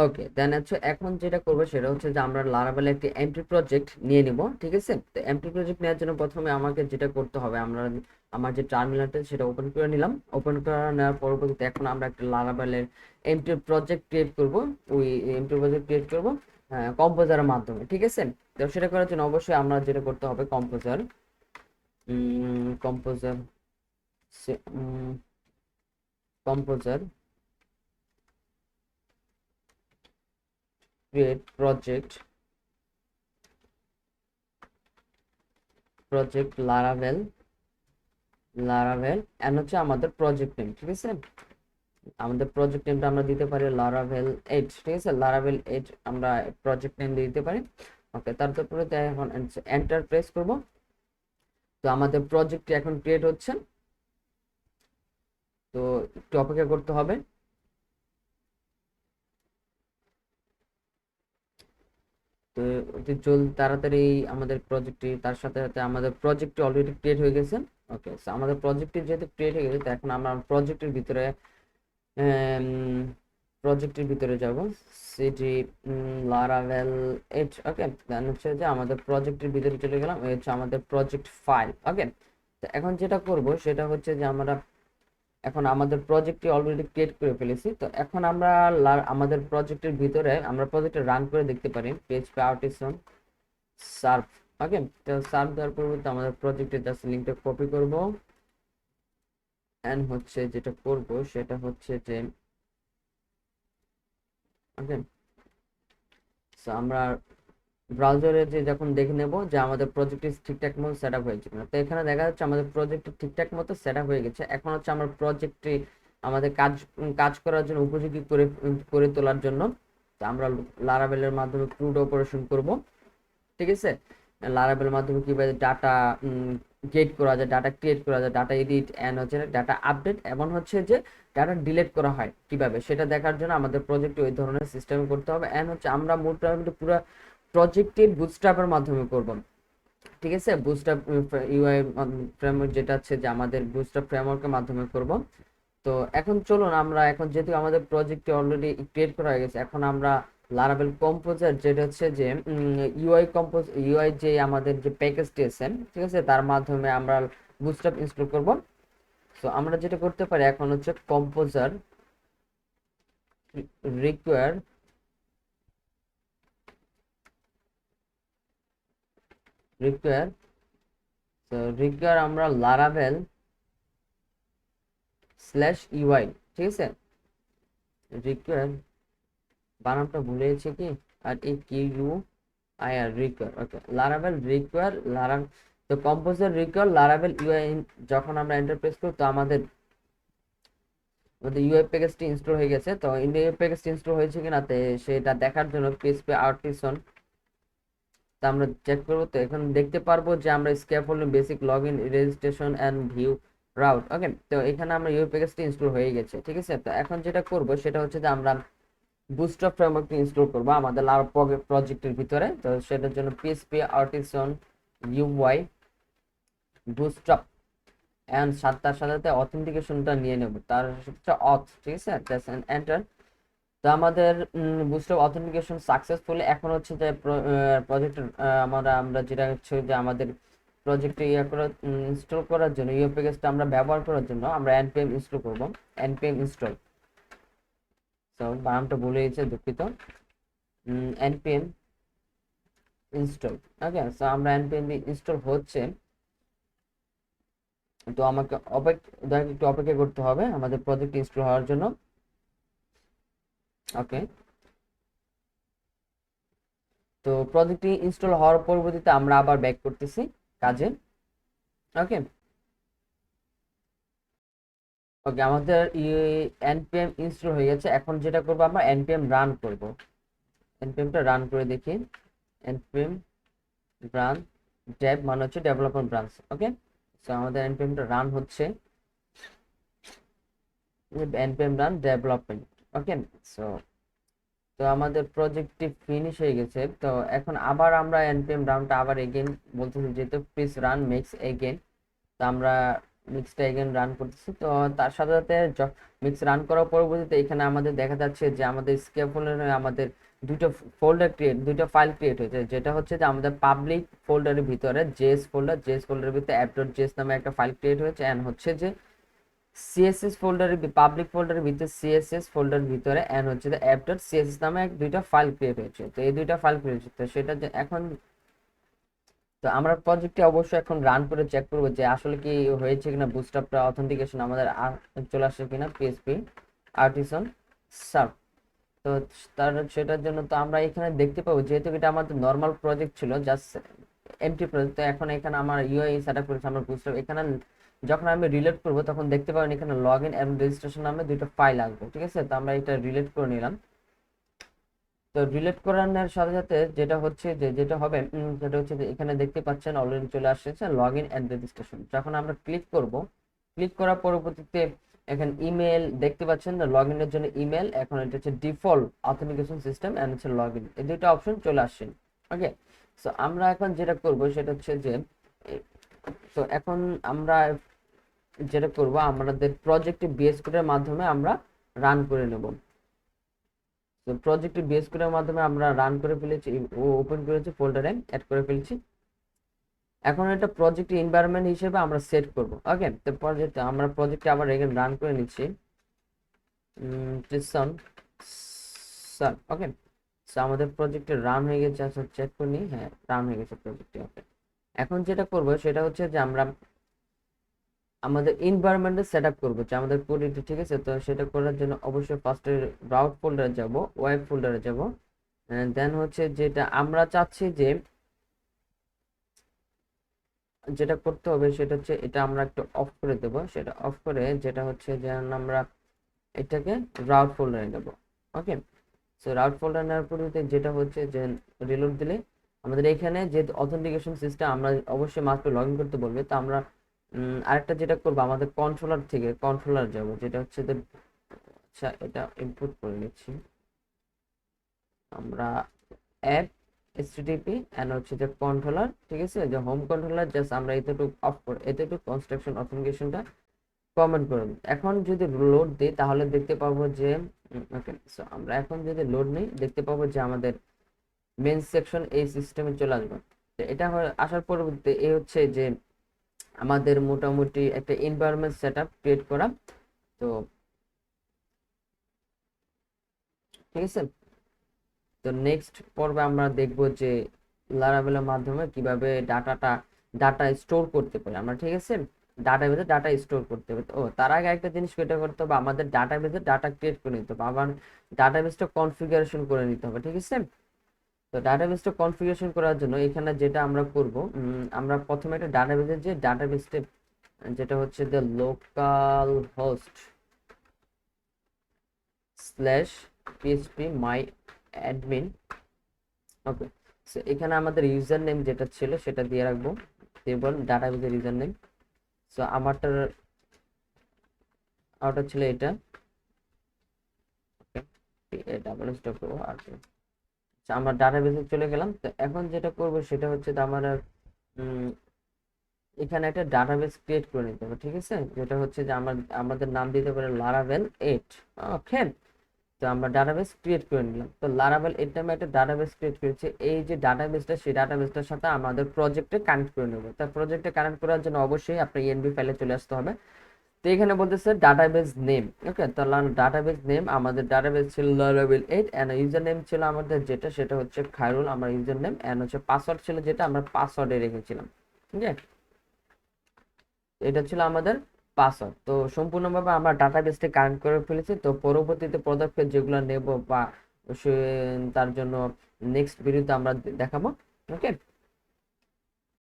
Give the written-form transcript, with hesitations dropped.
ওকে, দেন হচ্ছে এখন যেটা করবো সেটা হচ্ছে যে আমরা লারাভেল একটি এমটি প্রজেক্ট নিয়ে নিব। ঠিক আছে, তো এমটি প্রজেক্ট নেওয়ার জন্য প্রথমে আমাকে যেটা করতে হবে, আমরা আমার যে টার্মিনালটা সেটা ওপেন করে নিলাম। ওপেন করে নেওয়ার পরবর্তীতে এখন আমরা একটা লারাভেলের এমটি প্রজেক্ট ক্রিয়েট করব। ওই এমটি প্রজেক্ট ক্রিয়েট করব কম্পোজারের মাধ্যমে। ঠিক আছে, তো সেটা করার জন্য অবশ্যই আমরা যেটা করতে হবে, composer composer composer create project Laravel and হচ্ছে আমাদের প্রজেক্ট নেম। ঠিক আছে, আমাদের প্রজেক্ট নেমটা আমরা দিতে পারি লারাভেল 8। ঠিক আছে, লারাভেল 8 আমরা প্রজেক্ট নেম দিতে পারি। ওকে, তারপরে এখন এন্টার প্রেস করব। তো আমাদের প্রজেক্টটি এখন ক্রিয়েট হচ্ছে, তো একটু অপেক্ষা করতে হবে। তো অতি তাড়াতাড়ি আমাদের প্রজেক্টটি, তার সাথে সাথে আমাদের প্রজেক্টটি অলরেডি ক্রিয়েট হয়ে গেছে। ওকে, আমাদের প্রজেক্টটি যেহেতু ক্রিয়েট হয়ে গেছে, তো এখন আমরা প্রজেক্টের ভিতরে প্রজেক্টের ভিতরে যাব, সিটি লারাভেল 8। ওকে, দেন হচ্ছে যে আমাদের প্রজেক্টের ভিতরে চলে গেলাম, এই হচ্ছে আমাদের প্রজেক্ট ফাইল। ওকে, তো এখন যেটা করব সেটা হচ্ছে যে আমরা এখন আমাদের প্রজেক্টটি অলরেডি ক্রিয়েট করে ফেলেছি। তো এখন আমরা আমাদের প্রজেক্টের ভিতরে আমরা প্রজেক্টটা রান করে দেখতে পারি, পিএইচপি আর্টিসন সার্ভ। ওকে, তো সার্ভ দেওয়ার পরবর্তীতে আমাদের প্রজেক্টের জাস্ট লিংকটা কপি করব, এন্ড হচ্ছে যেটা করব সেটা হচ্ছে যে ওকে, সো আমরা ব্রাউজারে যে যখন দেখে নেব যে আমাদের প্রজেক্টটি ঠিকঠাক মতো সেট আপ হয়েছে কিনা। তো এখানে দেখা যাচ্ছে আমাদের প্রজেক্টটি ঠিকঠাক মতো সেট আপ হয়ে গেছে। এখন হচ্ছে আমার প্রজেক্টটি আমাদের কাজ কাজ করার জন্য উপযোগী করে করে তোলার জন্য, তো আমরা লারাভেলের মাধ্যমে ক্রুড অপারেশন করব। ঠিক আছে, লারাভেলের মাধ্যমে কিভাবে ডাটা গেট করা যায়, ডাটা ক্রিয়েট করা যায়, ডাটা এডিট এন্ড হচ্ছে ডাটা আপডেট এবং হচ্ছে যে ডাটা ডিলিট করা হয় কিভাবে, সেটা দেখার জন্য আমাদের প্রজেক্টে ওই ধরনের সিস্টেম করতে হবে। এন্ড হচ্ছে আমরা মোটামুটি পুরো প্রজেক্টের বুটস্ট্র্যাপের মাধ্যমে করব। ঠিক আছে, বুটস্ট্র্যাপ ইউআই ফ্রেমওয়ার্ক যেটা আছে যে আমাদের বুটস্ট্র্যাপ ফ্রেমওয়ার্কের মাধ্যমে করব। তো এখন চলুন আমরা, এখন যেহেতু আমাদের প্রজেক্টটি অলরেডি ক্রিয়েট করা হয়ে গেছে, এখন আমরা লারাভেল কম্পোজার যেটা হচ্ছে যে ইউআই যে আমাদের যে প্যাকেজটি আছে, ঠিক আছে, তার মাধ্যমে আমরা বুটস্ট্র্যাপ ইনস্টল করব। তো আমরা যেটা করতে পারি এখন হচ্ছে কম্পোজার রিকোয়ার রিকোয়ার তো রিকোয়ার আমরা লারাভেল স্ল্যাশ ইউআই। ঠিক আছে, রিকোয়ার বানানটা ভুলে গেছি কি, আর এই Q I R require. Okay, Laravel require তো কম্পোজার রিকোয়ার লারাভেল ইউআই যখন আমরা এন্টার প্রেস করি, তো আমাদের ইউআই প্যাকেজটি ইনস্টল হয়ে গেছে। তো ইউআই প্যাকেজটি ইনস্টল হয়েছে কিনা সেটা দেখার জন্য পিএইচপি আর্টিসন তা আমরা চেক করবো। তো এখন দেখতে পারবো যে আমরা scaffolding basic login registration and view route. Okay, তো এখানে আমরা ইউআই প্যাকেজটি ইনস্টল হয়ে গেছে। ঠিক আছে, তো এখন যেটা করব সেটা হচ্ছে যে আমরা বুটস্ট্র্যাপ ফ্রেমওয়ার্কটি ইনস্টল করব আমাদের লার প্রজেক্টের ভিতরে। তো সেটার জন্য পিএইচপি আর্টিসন ইউআই বুটস্ট্র্যাপ এন্ড তার সাথে অথেন্টিকেশনটা নিয়ে নেব, তার হচ্ছে অথ। ঠিক আছে, জাস্ট এন্টার। তো আমাদের বুস্টার অথেন্টিকেশন সাকসেসফুলি। এখন হচ্ছে যে প্রজেক্টের আমরা যেটা হচ্ছে যে আমাদের প্রজেক্টে ইনস্টল করার জন্য ইউআই প্যাকেজটা আমরা ব্যবহার করার জন্য আমরা npm ইনস্টল করব, npm ইনস্টল। তো বানানটা ভুলে গেছে, দুঃখিত। npm install. ওকে, সো আমরা npm ইনস্টল হচ্ছে, তো আমাকে একটু অপেক্ষা করতে হবে আমাদের প্রজেক্ট ইনস্টল হওয়ার জন্য। ওকে, তো প্রজেক্টটি ইনস্টল হওয়ার পরবর্তীতে আমরা আবার ব্যাক করতেছি কাজে। ওকে, ওকে, আমাদের npm ইনস্টল হয়ে গেছে। এখন যেটা করব আমরা npm রান করব, npmটা রান করে দেখি। npm রান ডেভ মানে হচ্ছে ডেভেলপমেন্ট ব্রাঞ্চ। ওকে, সো আমাদের npmটা রান হচ্ছে, npm রান ডেভেলপমেন্ট। ওকে, সো তো আমাদের প্রজেক্টটি ফিনিশ হয়ে গেছে। তো এখন আবার আমরা npm রানটা আবার এগেইন বলতেছি, যেহেতু প্লিজ রান মেক্স এগেইন। তো আমরা মিক্সটা এগেন রান করতেছি। তো তার সাথে সাথে মিক্স রান করার পরবর্তীতে এখানে আমাদের দেখা যাচ্ছে যে আমাদের স্কেপ ফোল্ডারে আমাদের দুটো ফাইল ক্রিয়েট হয়েছে, যেটা হচ্ছে যে আমাদের পাবলিক ফোল্ডারের ভিতরে জেএস ফোল্ডারের ভিতরে app.js নামে একটা ফাইল ক্রিয়েট হয়েছে, এন্ড হচ্ছে যে সিএসএস ফোল্ডারের পাবলিক ফোল্ডারের ভিতরে সিএসএস ফোল্ডারের ভিতরে এন্ড হচ্ছে যে app.css নামে দুইটা ফাইল ক্রিয়েট হয়েছে। তো এই দুইটা ফাইল ক্রিয়েট হয়েছে, তো সেটা এখন তো আমরা প্রজেক্টে অবশ্যই এখন রান করে চেক করবো যে আসলে কি হয়েছে কিনা, বুটস্ট্র্যাপটা অথেন্টিকেশন আমাদের চলে আসছে কিনা, পিএসপি আর্টিসন সার্ভ। তো সেটার জন্য তো আমরা এখানে দেখতে পাবো, যেহেতু এটা আমাদের নর্মাল প্রজেক্ট ছিল, জাস্ট এমটি প্রজেক্ট, তো এখন এখানে আমার ইউআই সেটআপ করেছে আমার বুটস্ট্র্যাপ। এখানে যখন আমি রিলেট করব তখন দেখতে পাবেন এখানে লগইন এবং রেজিস্ট্রেশন নামে দুটো ফাইল আসবে, ঠিক আছে। তো আমরা এটা রিলেট করে নিলাম। তো রিলেট করানোর সাথে সাথে যেটা হচ্ছে যে যেটা হবে সেটা হচ্ছে যে এখানে দেখতে পাচ্ছেন অলরেডি চলে আসছে লগইন এন্ড রেজিস্ট্রেশন। যখন আমরা ক্লিক করার পরবর্তীতে এখানে ইমেল দেখতে পাচ্ছেন, লগইনের জন্য ইমেল, এখন এটা হচ্ছে ডিফল্ট অথেন্টিকেশন সিস্টেম এন্ড হচ্ছে লগইন, এই দুটো অপশন চলে আসছে। ওকে, সো আমরা এখন যেটা করব সেটা হচ্ছে যে তো এখন আমরা যেটা করব আমাদের প্রজেক্টে বিএস কোডের মাধ্যমে আমরা রান করে নেব। তো প্রজেক্টে বিএস কোডের মাধ্যমে আমরা রান করে ফেলেছি, ওপেন করেছি, ফোল্ডারে অ্যাড করে ফেলেছি। এখন এটা প্রজেক্ট এনভায়রনমেন্ট হিসেবে আমরা সেট করব। ওকে, তো আমরা প্রজেক্টে আবার এখানে রান করে নিচ্ছি। ওকে, সো আমাদের প্রজেক্টে রান হয়ে গেছে, আচ্ছা চেক করে নিই, হ্যাঁ রান হয়ে গেছে প্রজেক্টে। ওকে, এখন যেটা করব সেটা হচ্ছে যে আমরা আমাদের এনভায়রনমেন্টে সেট আপ করবো যে আমাদের কোডটা, ঠিক আছে। তো সেটা করার জন্য অবশ্যই ফার্স্টে রাউট ফোল্ডারে যাব, ওয়েব ফোল্ডারে যাব, দেন হচ্ছে যেটা আমরা চাচ্ছি যে যেটা করতে হবে সেটা হচ্ছে এটা আমরা একটু অফ করে দেব, সেটা অফ করে যেটা হচ্ছে যে আমরা এটাকে রাউট ফোল্ডারে নেব। ওকে, সো রাউট ফোল্ডার নেওয়ার পরিবর্তে যেটা হচ্ছে যে রিলোড দিলে আমাদের এখানে যে অথেন্টিকেশন সিস্টেম আমরা অবশ্যই মাস্ট লগ ইন করতে বলবে। তো আমরা আরেকটা যেটা করবো আমাদের কন্ট্রোলার থেকে কন্ট্রোলার যাব, যেটা হচ্ছে যে আচ্ছা এটা ইনপুট করে নিচ্ছি আমরা অ্যাপ http এন্ড হচ্ছে যে কন্ট্রোলার, ঠিক আছে, যে হোম কন্ট্রোলার, জাস্ট আমরা এতটুকু অফ করে এতটুকু কনস্ট্রাকশন অথেন্টিকেশনটা কমেন্ট করুন। এখন যদি লোড দিই তাহলে দেখতে পাবো যে ওকে, সো আমরা এখন যদি লোড নিই দেখতে পাবো যে আমাদের মেন সেকশন এই সিস্টেমে চলে আসবে। তো এটা আসার পরবর্তীতে এই হচ্ছে যে আমাদের মোটামুটি একটা এনভায়রনমেন্ট সেটআপ ক্রিয়েট করা। তো ঠিক আছে, তো নেক্সট পর্বে আমরা দেখব যে লারাভেলের মাধ্যমে কিভাবে ডাটা স্টোর করতে পারি আমরা, ঠিক আছে, ডাটাবেসে ডাটা স্টোর করতে হবে। ও তার আগে একটা জিনিস কেটে করতে হবে, আমাদের ডাটাবেসে ডাটা ক্রিয়েট করে নিতে হবে, আবার ডাটাবেসটা কনফিগারেশন করে নিতে হবে, ঠিক আছে। তো ডাটাবেসটা কনফিগারেশন করার জন্য এখানে যেটা আমরা করব, আমরা প্রথমে একটা ডাটাবেসের যে ডাটাবেসটা যেটা হচ্ছে যে লোকাল হোস্ট স্ল্যাশ পিএইচপি মাই অ্যাডমিন। ওকে, সো এখানে আমাদের ইউজার নেম যেটা ছিল সেটা দিয়ে রাখবো, টেবল ডাটাবেসের ইউজার নেম। সো আমারটা ওটা ছিল এটা, ওকে ডাবল স্টপ করবো আর আচ্ছা আমরা ডাটাবেসে চলে গেলাম। তো এখন যেটা করব সেটা হচ্ছে আমার এখানে একটা ডাটাবেস ক্রিয়েট করে নিতে হবে, ঠিক আছে, যেটা হচ্ছে যে আমাদের নাম দিতে পারে লারাভেল 8। ওকে, তো আমরা ডাটাবেস ক্রিয়েট করে নিলাম। তো লারাভেল 8 নামে একটা ডাটাবেস ক্রিয়েট করেছে, এই যে ডাটাবেসটা সেই ডাটাবেসটার সাথে আমাদের প্রজেক্টে কানেক্ট করে নেব। তার প্রজেক্টে কানেক্ট করার জন্য অবশ্যই আপনার ইএনবি ফাইলে চলে আসতে হবে। তো এখানে বলতেছে ডাটাবেস নেম। ওকে, তো ডাটাবেস নেম আমাদের ডাটাবেস ছিল লারাভেল 8 এন্ড ইউজার নেম ছিল আমাদের যেটা সেটা হচ্ছে খায়রুল, আমার ইউজার নেম, এন্ড হচ্ছে পাসওয়ার্ড ছিল যেটা আমরা পাসওয়ার্ডে রেখেছিলাম, ঠিক আছে, এটা ছিল আমাদের পাসওয়ার্ড। তো সম্পূর্ণভাবে আমরা ডাটাবেসটা কানেক্ট করে ফেলেছি। তো পরবর্তীতে পদক্ষেপ যেগুলো নেব বা তার জন্য নেক্সট ভিডিওতে আমরা দেখাবো। ওকে।